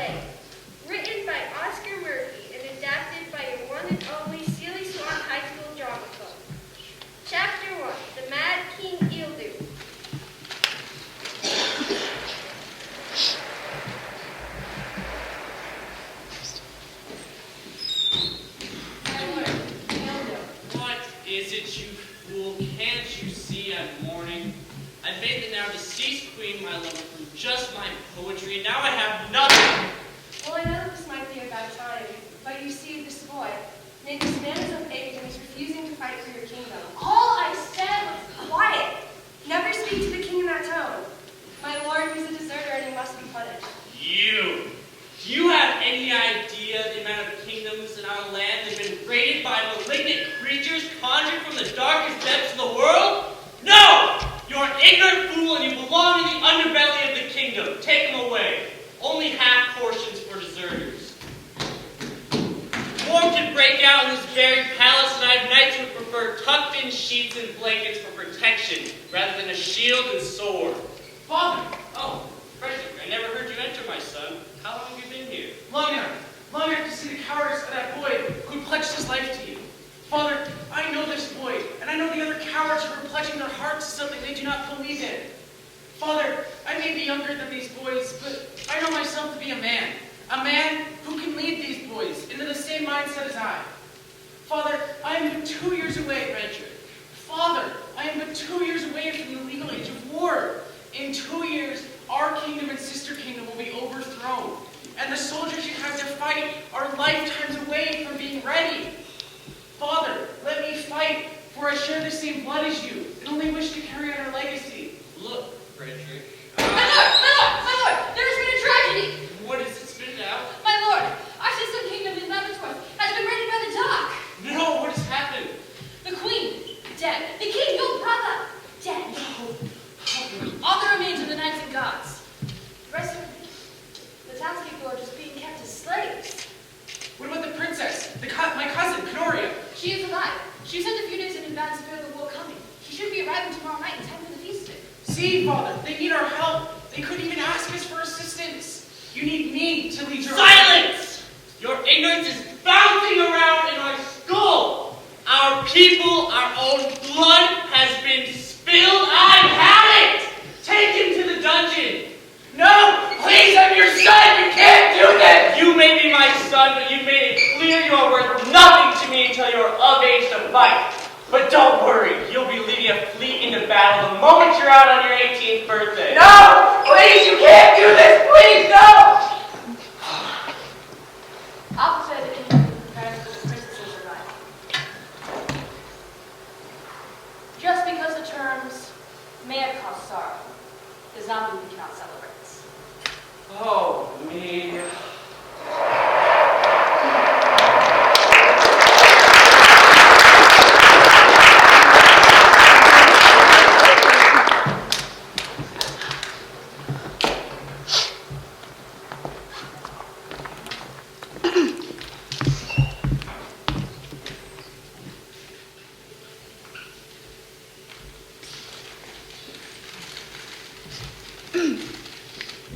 Play, written by Oscar Murphy and adapted by your one and only Seeley Swan High School Drama Club. Chapter 1, The Mad King Eildu. My lord, Eildu. What is it, you fool? Can't you see I'm mourning? I made the now deceased queen my lover from just my poetry, and now I have nothing. Well, I know that this might be a bad time, but you see, this boy, named this man is of age and he's refusing to fight for your kingdom. All I said was quiet. Never speak to the king in that tone. My lord, he's a deserter and he must be punished. You! Do you have any idea the amount of kingdoms in our land that have been raided by malignant creatures conjured from the darkest depths of the world? No! You're an ignorant fool and you belong in the underbelly of the kingdom. Take them away. Only half portions for deserters. War can break out in this very palace, and I have knights who prefer tucked-in sheets and blankets for protection, rather than a shield and sword. Father! Oh, Frederick, I never heard you enter, my son. How long have you been here? Long enough to see the cowardice of that boy who pledged his life to you. Father, I know this boy, and I know the other cowards who are pledging their hearts to something they do not believe in. Father, I may be younger than these boys, but I know myself to be a man who can lead these boys into the same mindset as I. Father, I am but 2 years away, Frederick. Father, I am but 2 years away from the legal age of war. In 2 years, our kingdom and sister kingdom will be overthrown, and the soldiers you have to fight are lifetimes away from being ready. Father, let me fight, for I share the same blood as you, and only wish to carry on our legacy. Look, Frederick. My lord! There has been a tragedy! What is it? Spit it out. My lord, our sister kingdom in Leavenworth has been raided by the dock. No, what has happened? The queen, dead. The king, your brother, dead. All the remains of the knights and gods. The rest of the townspeople are just being kept as slaves. What about the princess? My cousin, Kenoria? She is alive. She sent a few days in advance to fear the war coming. She should be arriving tomorrow night in time for the feast. See, Father, they need our help. They couldn't even ask us for assistance. You need me to lead your... Silence! Your ignorance is bouncing around in my skull. Our people, our own blood has been spilled. I've had it! Take him to the dungeon. No! Please, I'm your son! You can't do this! You may be my son, but you've made it clear you are worth nothing to me until you're of age to fight. But don't worry, you'll be leading a fleet into battle the moment you're out on your 18th birthday. No! Please, you can't do this! Please, no! I'll prepare the kingdom for the parents of the princesses arrive. Just because the terms may have caused sorrow does not mean we cannot celebrate. Oh, me.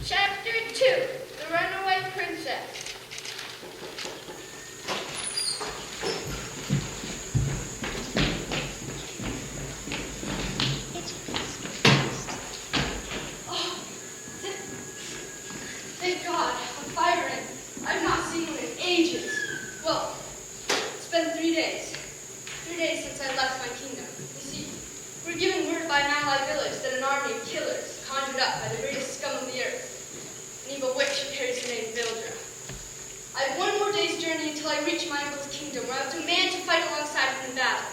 Chapter 2, The Runaway Princess. Thank God, I'm firing. I've not seen one in ages. Well, it's been 3 days. 3 days since I left my kingdom. You see, we're given word by an allied village that an army of killers, conjured up by the greatest scum of the earth, an evil witch who carries the name Vildra. I have 1 more day's journey until I reach my uncle's kingdom, where I have demand to fight alongside him in battle.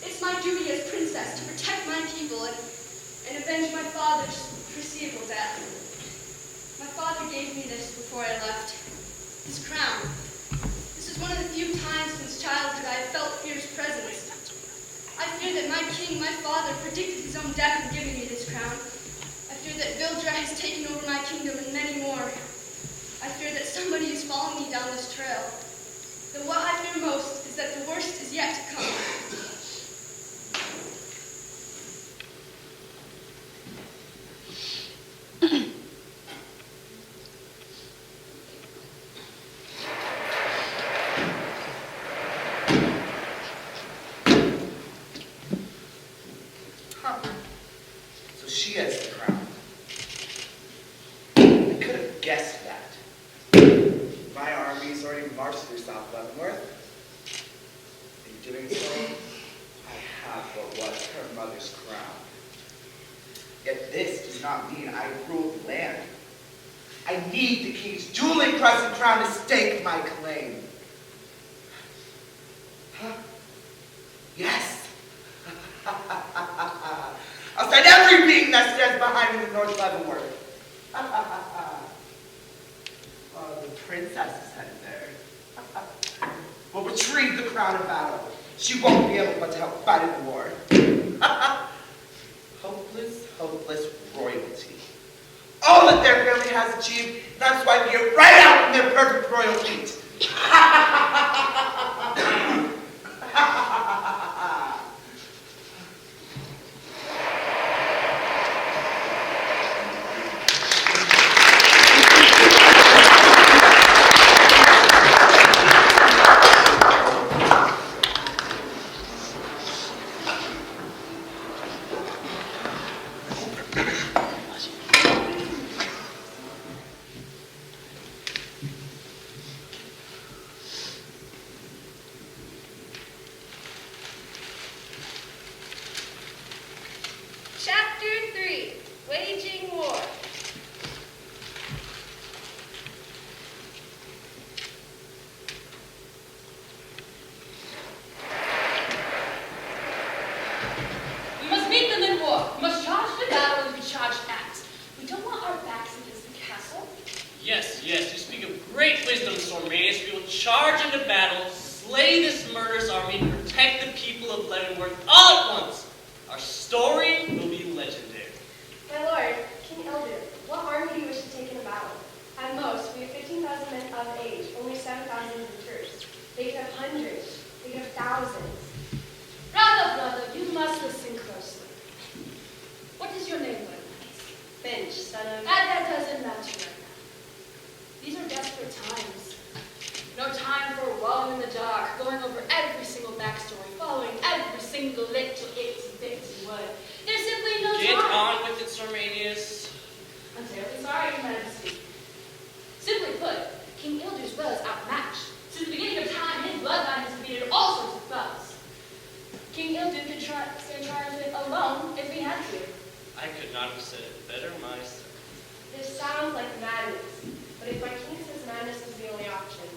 It's my duty as princess to protect my people and avenge my father's foreseeable death. My father gave me this before I left. His crown. This is one of the few times since childhood I have felt fear's presence. I fear that my king, my father, predicted his own death in giving me this crown. I fear that Vildra has taken over my kingdom and many more. I fear that somebody is following me down this trail. Though what I fear most is that the worst is yet to come. march through South Leavenworth. In doing so, I have what was her mother's crown. Yet this does not mean I rule the land. I need the king's duly crescent crown to stake my claim. Huh? Yes. I'll send every being that stands behind me in North Leavenworth. Oh, the princess is headed there. We'll retrieve the crown in battle. She won't be able but to help fight in the war. Hopeless, hopeless royalty. All that their family has achieved, that's why we get right out in their perfect royal feet. Chapter 3, Waging War. We must meet them in war. We must charge the battle as we charge acts. We don't want our backs against the castle. Yes, yes, you speak of great wisdom, Sormaeus. We will charge into battle, slay this murderous army, and protect the people of Leavenworth all at once. Our story will be legendary. My lord, King Elder, what army do you wish to take in a battle? At most, we have 15,000 men of age, only 7,000 recruits. They could have hundreds, they could have thousands. Brother, you must listen closely. What is your name, Lord? Finch, son of... That doesn't matter right now. These are desperate times. No time for wallowing in the dark, going over every single backstory, following every single little itsy-bitsy word. There's simply no Get time. on with it, Sormaeus. I'm terribly sorry, Your Majesty. Simply put, King Ildu's will is outmatched. Since the beginning of time, his bloodline has defeated all sorts of foes. King Ildu could stand triumphant alone if he had to. I could not have said it better myself. This sounds like madness, but if my king says madness is the only option,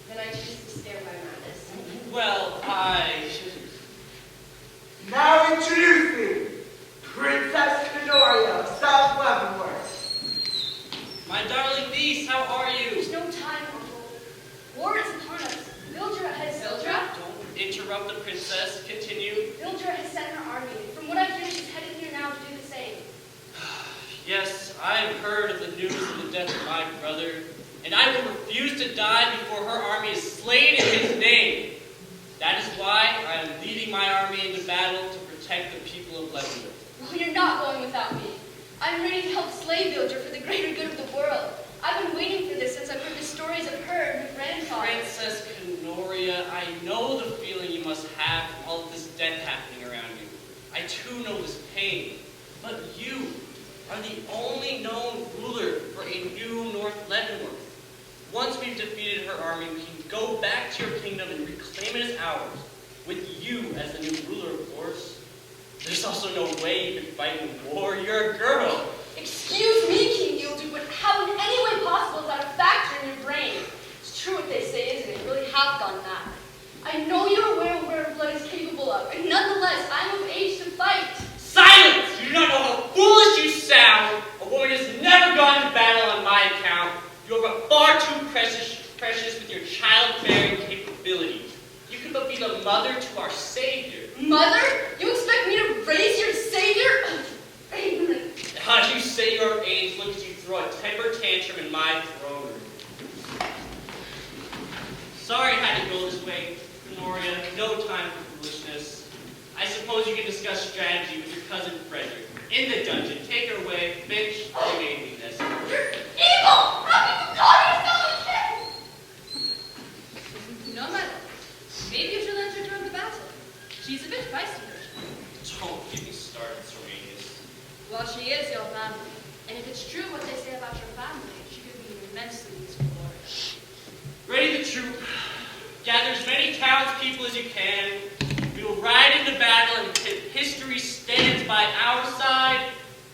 then I choose to stand by madness. Well, I should... Now introducing Princess Minoria of South Leavenworth. My darling niece, how are you? There's no time, Uncle. War is upon us. Vildra has... Don't interrupt the princess. Continue. Vildra has sent her army. From what I hear, she's headed here now to do the same. Yes, I have heard of the news of the death of my brother, and I will refuse to die before her army is slain in his name. That is why I am leading my army into battle to protect the people of Leavenworth. Well, you're not going without me. I'm ready to help slay Vildra for the greater good of the world. I've been waiting for this since I've heard the stories of her and her grandfather. Princess Canoria, I know the feeling you must have from all of this death happening around you. I too know this pain, but you are the only known ruler for a new North Leavenworth. Once we've defeated her army, we can go back to your kingdom and reclaim it as ours, with you as the new ruler, of course. There's also no way you can fight in war. You're a girl. Excuse me, King Ildu, but how in any way possible is that a factor in your brain? It's true what they say, isn't it? You really have gone mad. I know you're aware of what our blood is capable of, and nonetheless, I'm of age to fight. Silence! You do not know how foolish you sound. A woman has never gone to battle on my account. You are but far too precious with your childbearing capabilities. You could but be the mother to our Savior. Mother? You expect me to raise your savior? Ignorant. How do you say your age look as you throw a temper tantrum in my throne room? Sorry I had to go this way, Honoria. No time for foolishness. I suppose you can discuss strategy with your cousin Frederick. In the dungeon. Take her away. Finch, you may be necessary. You're evil! How can you call yourself a king? No matter. Maybe you should let her join the battle. She's a bit feisty. Don't get me started, Sormaeus. Well, she is your family. And if it's true what they say about your family, she could be immensely useful for it. Ready the troop. Gather as many townspeople as you can. We will ride into battle, and if history stands by our side,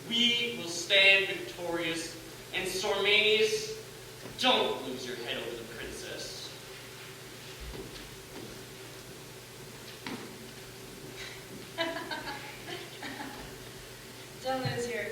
we will stand victorious. And Sormanius, don't lose your head over the princess. Don't lose your...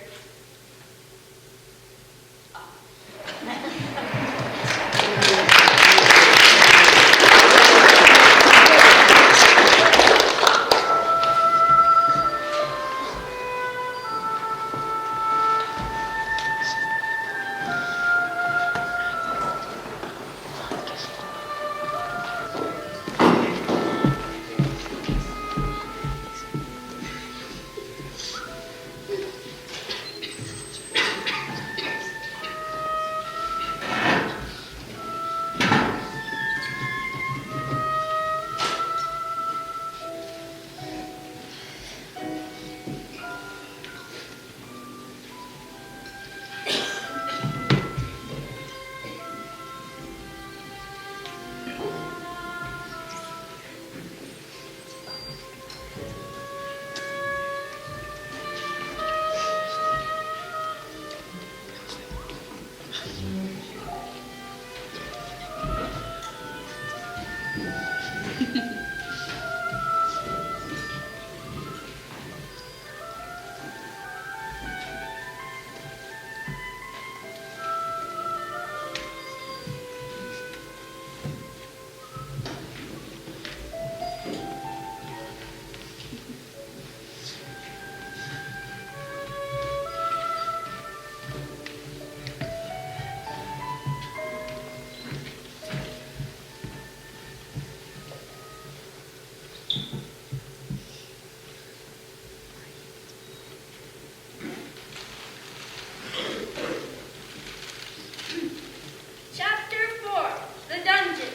Chapter 4, The Dungeon.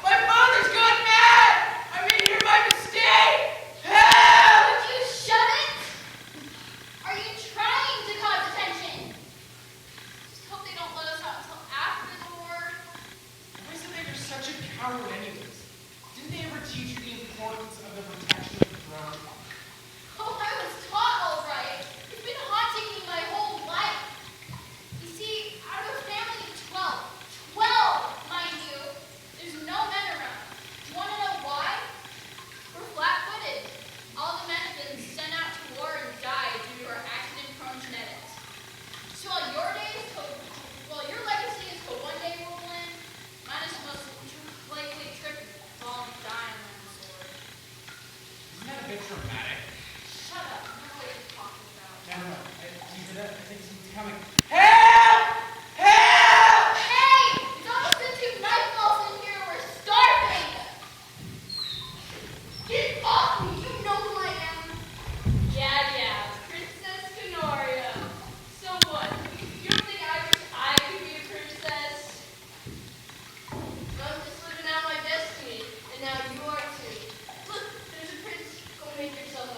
My father's gone mad! I'm in here by mistake! Help! Would you shut it? Are you trying to cause attention? Just hope they don't let us out until after the war. Why is it that you're such a coward anyways? Didn't they ever teach you the importance of the protection of the throne? Oh, I was taught all right. It's been haunting me my whole life. You see, out of a family of 12, mind you, there's no men around. Do you want to know why? We're flat-footed. All the men have been sent out to war and died due to our accident-prone genetics. So while your legacy is to one day rule in, mine is most likely trip and fall and die on my sword. Isn't that a bit dramatic? Shut up. I know what you're talking about. I don't know. Do you hear that? I think something's coming. Help! Help! Hey! Don't send two night balls in here. We're starving! Get off me! You know who I am. Yeah. Princess Canoria. So what? You don't think I could be a princess? I'm just living out my destiny, and now you are too. Look, there's a prince. Go make yourself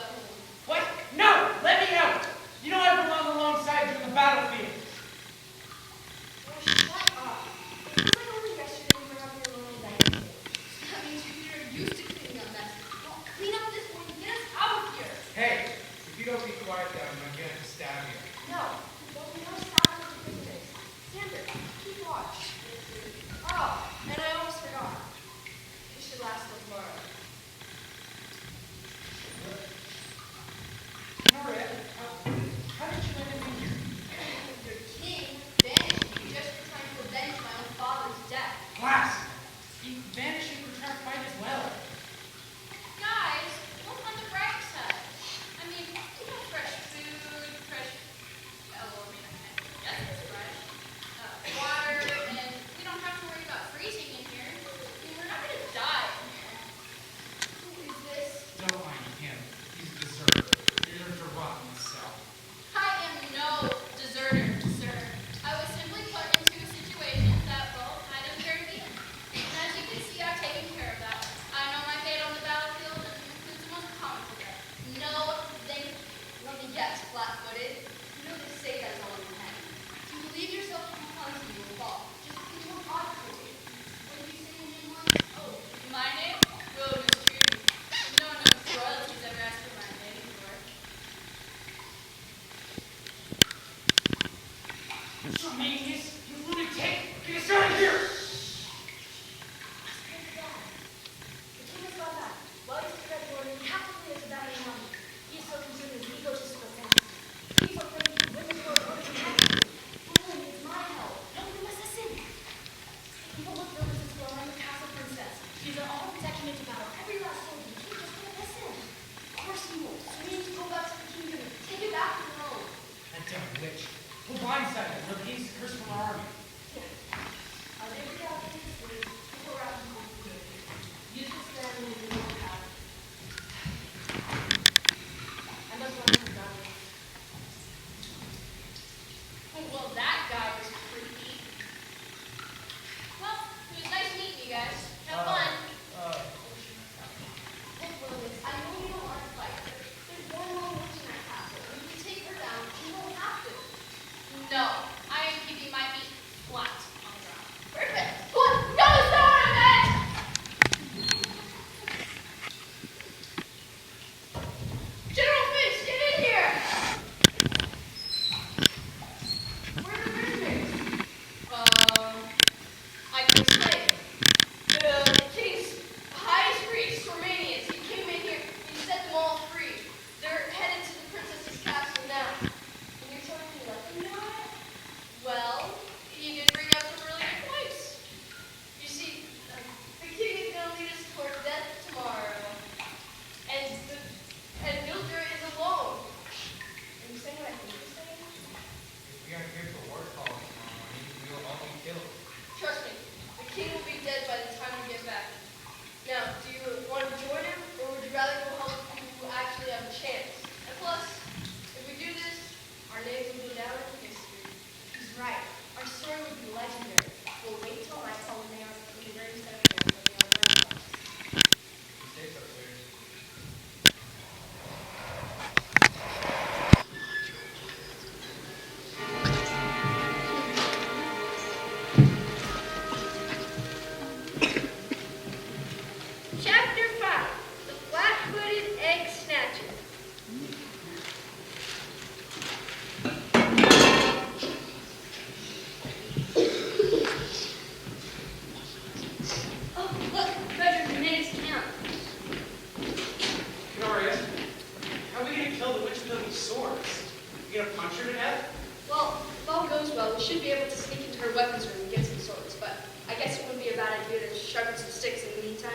kill the witch with those swords? You gonna punch her to death? Well, if all goes well, we should be able to sneak into her weapons room and get some swords, but I guess it wouldn't be a bad idea to sharpen some sticks in the meantime.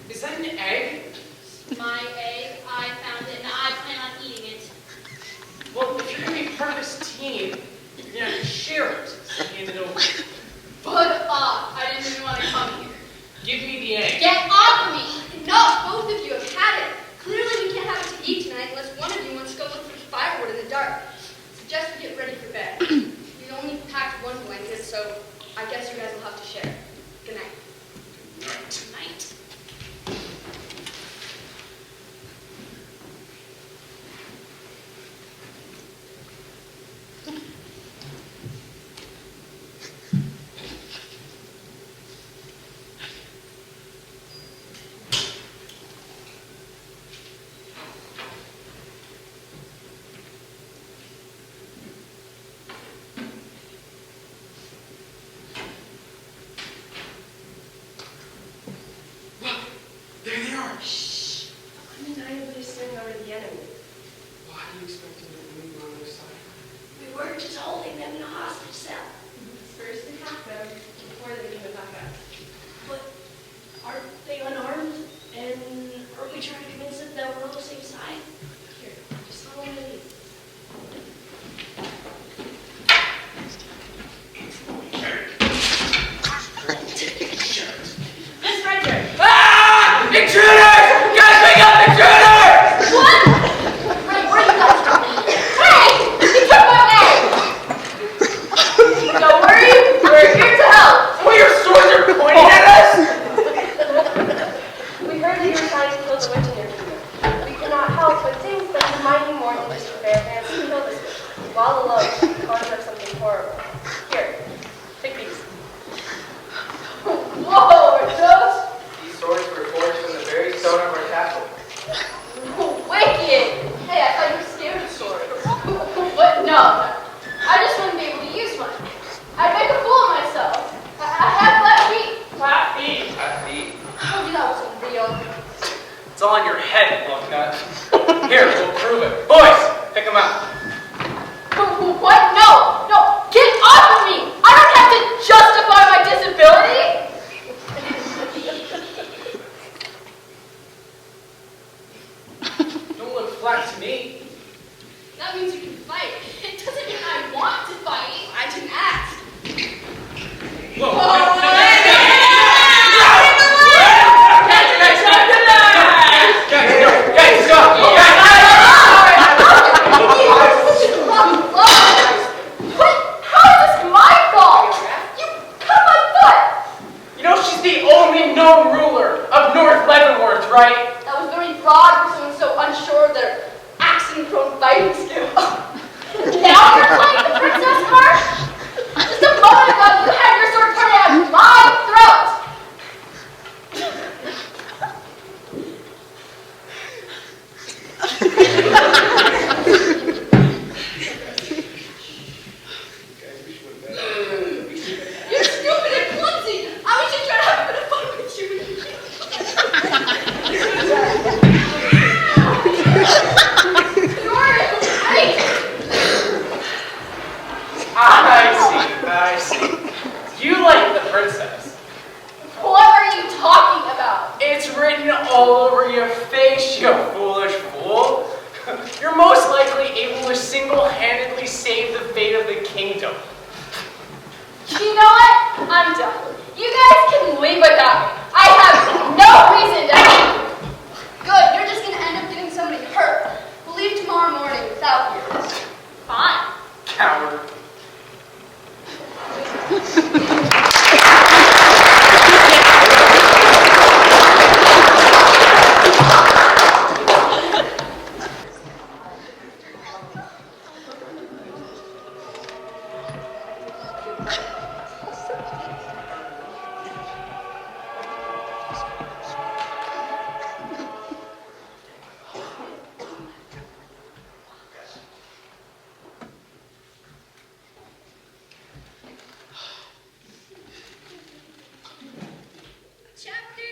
Is that an egg? My egg, I found it, and I plan on eating it. Well, if you're gonna be part of this team, you're gonna have to share it. Hand it over. But I didn't even want to come here. Give me the egg. Get off me! Enough! Both of you have had it. Clearly we can't have it to eat tonight unless one of you wants to go look for firewood in the dark. Suggest we get ready for bed. We only packed one blanket, so I guess you guys will have to share. Good night. Good Night. There they are. Shh. Undeniably standing over the enemy. Well, how do you expect them to move on their side? We were just holding them in a hostage cell. First attack them before they can attack us. But aren't they unarmed? And aren't we trying to convince them that we're on the same side? Here, just follow me. This right there. Ah! Intruders! Guys, pick up intruders! What? Right, where are you guys going? Hey! You took my egg! Don't worry, we're here to help. Well, your swords are pointing at us? We heard that you were trying to kill the witch in your kingdom. We cannot help but think that you might need more than just your bare hands to kill this witch. While alone, you conjure up something horrible. Here, take these. Whoa, are those These swords were forged from the very stone of our castle. wicked? Hey, I thought you were scared of swords. But no, I just wouldn't be able to use one. I'd make a fool of myself. I have flat feet. Flat feet. At feet. Oh, that wasn't real. It's all in your head, Bucknut. Here, we'll prove it. Boys, pick them up. What? No! No! Get off of me! I don't have to justify my disability! Don't look flat to me. That means you can fight. It doesn't mean I want to fight. I didn't ask. Whoa. Guys, stop! How is this my fault? You cut my foot! You know she's the only known ruler of North Leavenworth, right? That was very broad for someone so unsure of their accident-prone fighting skills. Now you're playing the princess card? Just a moment ago, you had your sword pointed at my throat! Guys, we should have been. You're stupid and clumsy. I was just trying to have a bit of fun with you. You're right! I see. You like the princess. What are you talking about? It's written all over your face, you foolish fool. You're most likely able to single-handedly save the fate of the kingdom. You know what? I'm done. You guys can leave without me. I have no reason to. Good. You're just gonna end up getting somebody hurt. We'll leave tomorrow morning without you. Fine. Coward. Chapter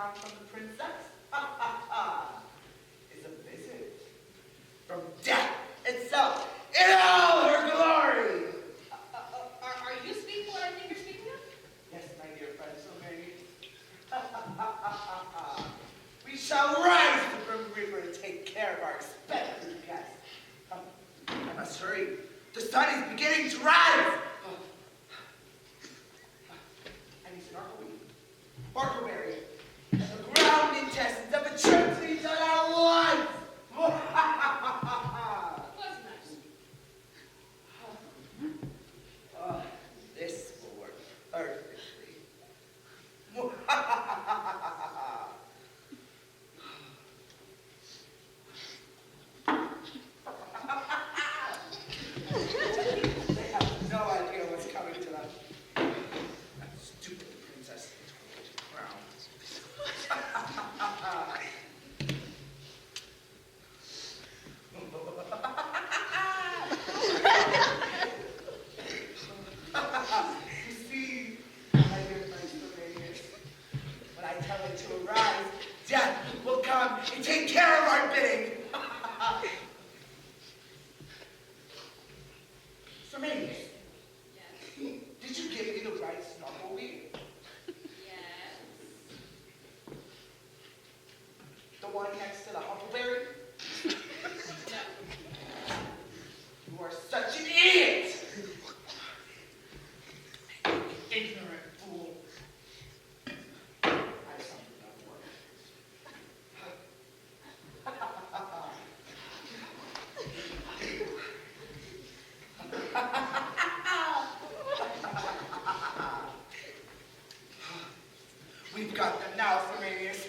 crown from the princess is a visit from death itself in all her glory. Are you speaking what I think you're speaking of? Yes, my dear friend, so many. We shall rise the Grim Reaper to take care of our expected guests. I must hurry. The sun is beginning to rise. I need snorkeling, barkleberry, and the ground intestines of a trip to be done at once. What's next? This will work perfectly. They have no idea what's coming to them. That stupid princess crown. You see, my dear friends, when I tell it to arise, death will come and take care of our bidding. Sirmanius, Yes. did you give me the right snuggleweed? Yes. The one next to the huckleberry? No. You are such an idiot! Ignorant fool. I have something that will work. We've got them now, Sirmanius.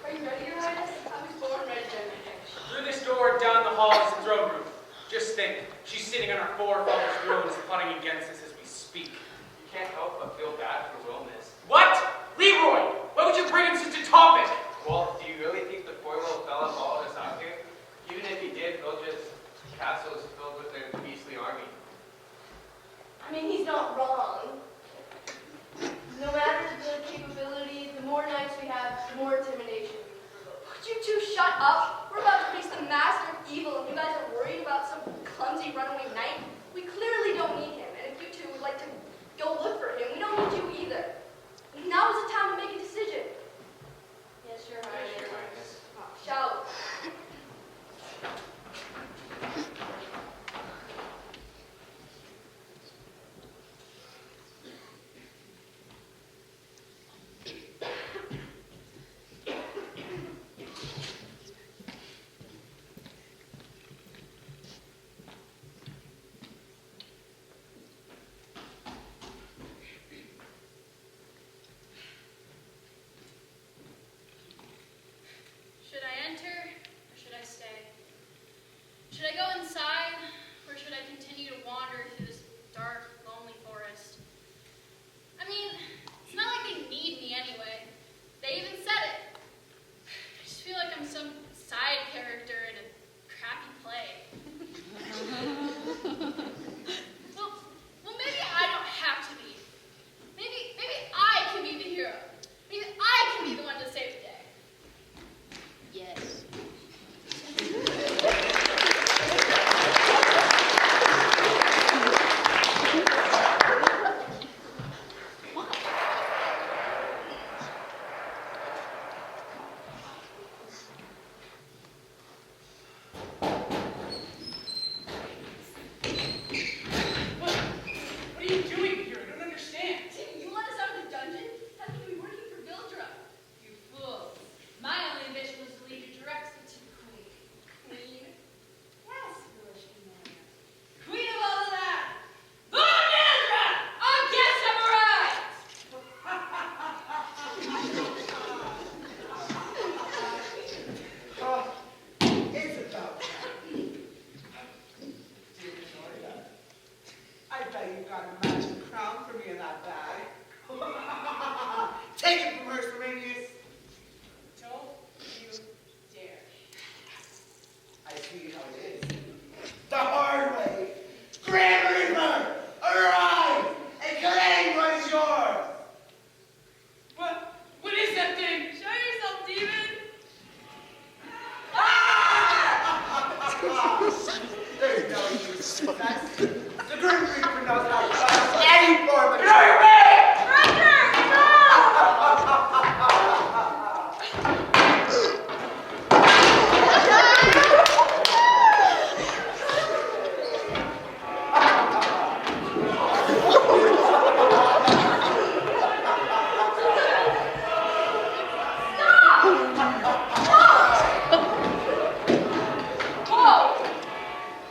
Are you ready, Your Highness? I was born ready, General. Through this door, down the hall is the throne room. Just think, she's sitting on our forefathers' thrones plotting against us as we speak. You can't help but feel bad for Wilmus. What? Leroy! Why would you bring him such a topic? Well, do you really think the poor little fella followed us out here? Even if he did, Vilja's castle is filled with their beastly army. I mean, he's not wrong. No matter the capability, the more knights we have, the more intimidation we provoke. Would you two shut up? We're about to face the master of evil, and you guys are worried about some clumsy runaway knight? We clearly don't need him, and if you two would like to go look for him, we don't need you either. Now is the time to make a decision. Yes, Your Yes, Highness. Your Highness. Shall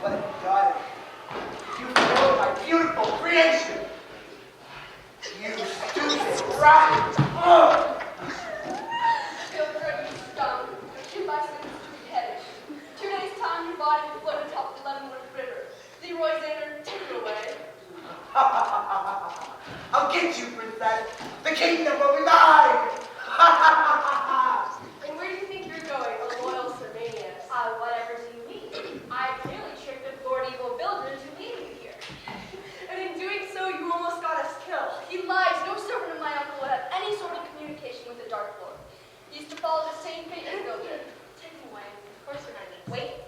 What have you done? You killed my beautiful creation. You stupid rat. Ugh. Children, you scum. Your license is beheaded. 2 days' time, your body will float atop the Leavenworth River. Leroy Xander, take it away. I'll get you, princess. The kingdom will be mine. And where do you think you're going, a loyal Sermanius? Whatever do you mean? I clearly tricked the Lord Evil Builder into leading you here. And in doing so, you almost got us killed. He lies. No servant of my uncle would have any sort of communication with the Dark Lord. He used to follow the same fate as Gilbert. Take him away. Of course we're not going. Wait.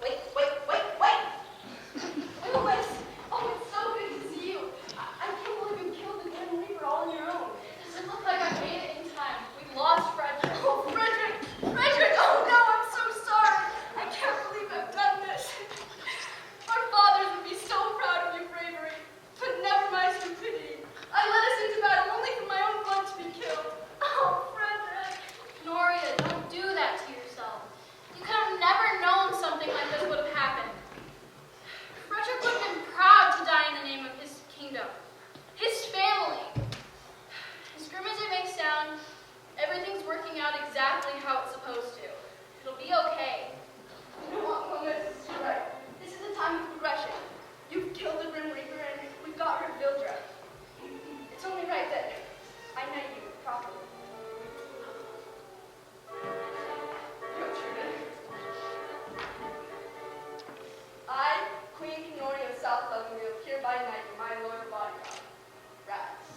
Lewis! Oh, it's so good to see you. I can't believe you killed the Grim Reaper all on your own. Does it look like I made it in time? We lost Frederick. Oh, Frederick! Oh no, I'm so sorry. I can't believe I've done this. Our fathers would be so proud of your bravery, but never my stupidity. I led us into battle only for my own blood to be killed. Oh, Frederick! Noria, don't do that to yourself. You could have never known something like this would have happened. Frederick would have been proud to die in the name of his kingdom, his family. As grim as it may sound, everything's working out exactly how it's supposed to. It'll be okay. You know what, Lewis? You're right. This is a time of progression. You've killed the Grim Reaper and we've got rid of Vildra. It's only right that I knight you properly. Your turn. I, Queen Kenori of South Leavenworth, hereby knight you, my loyal bodyguard. Rats.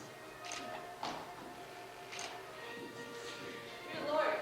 Your lord.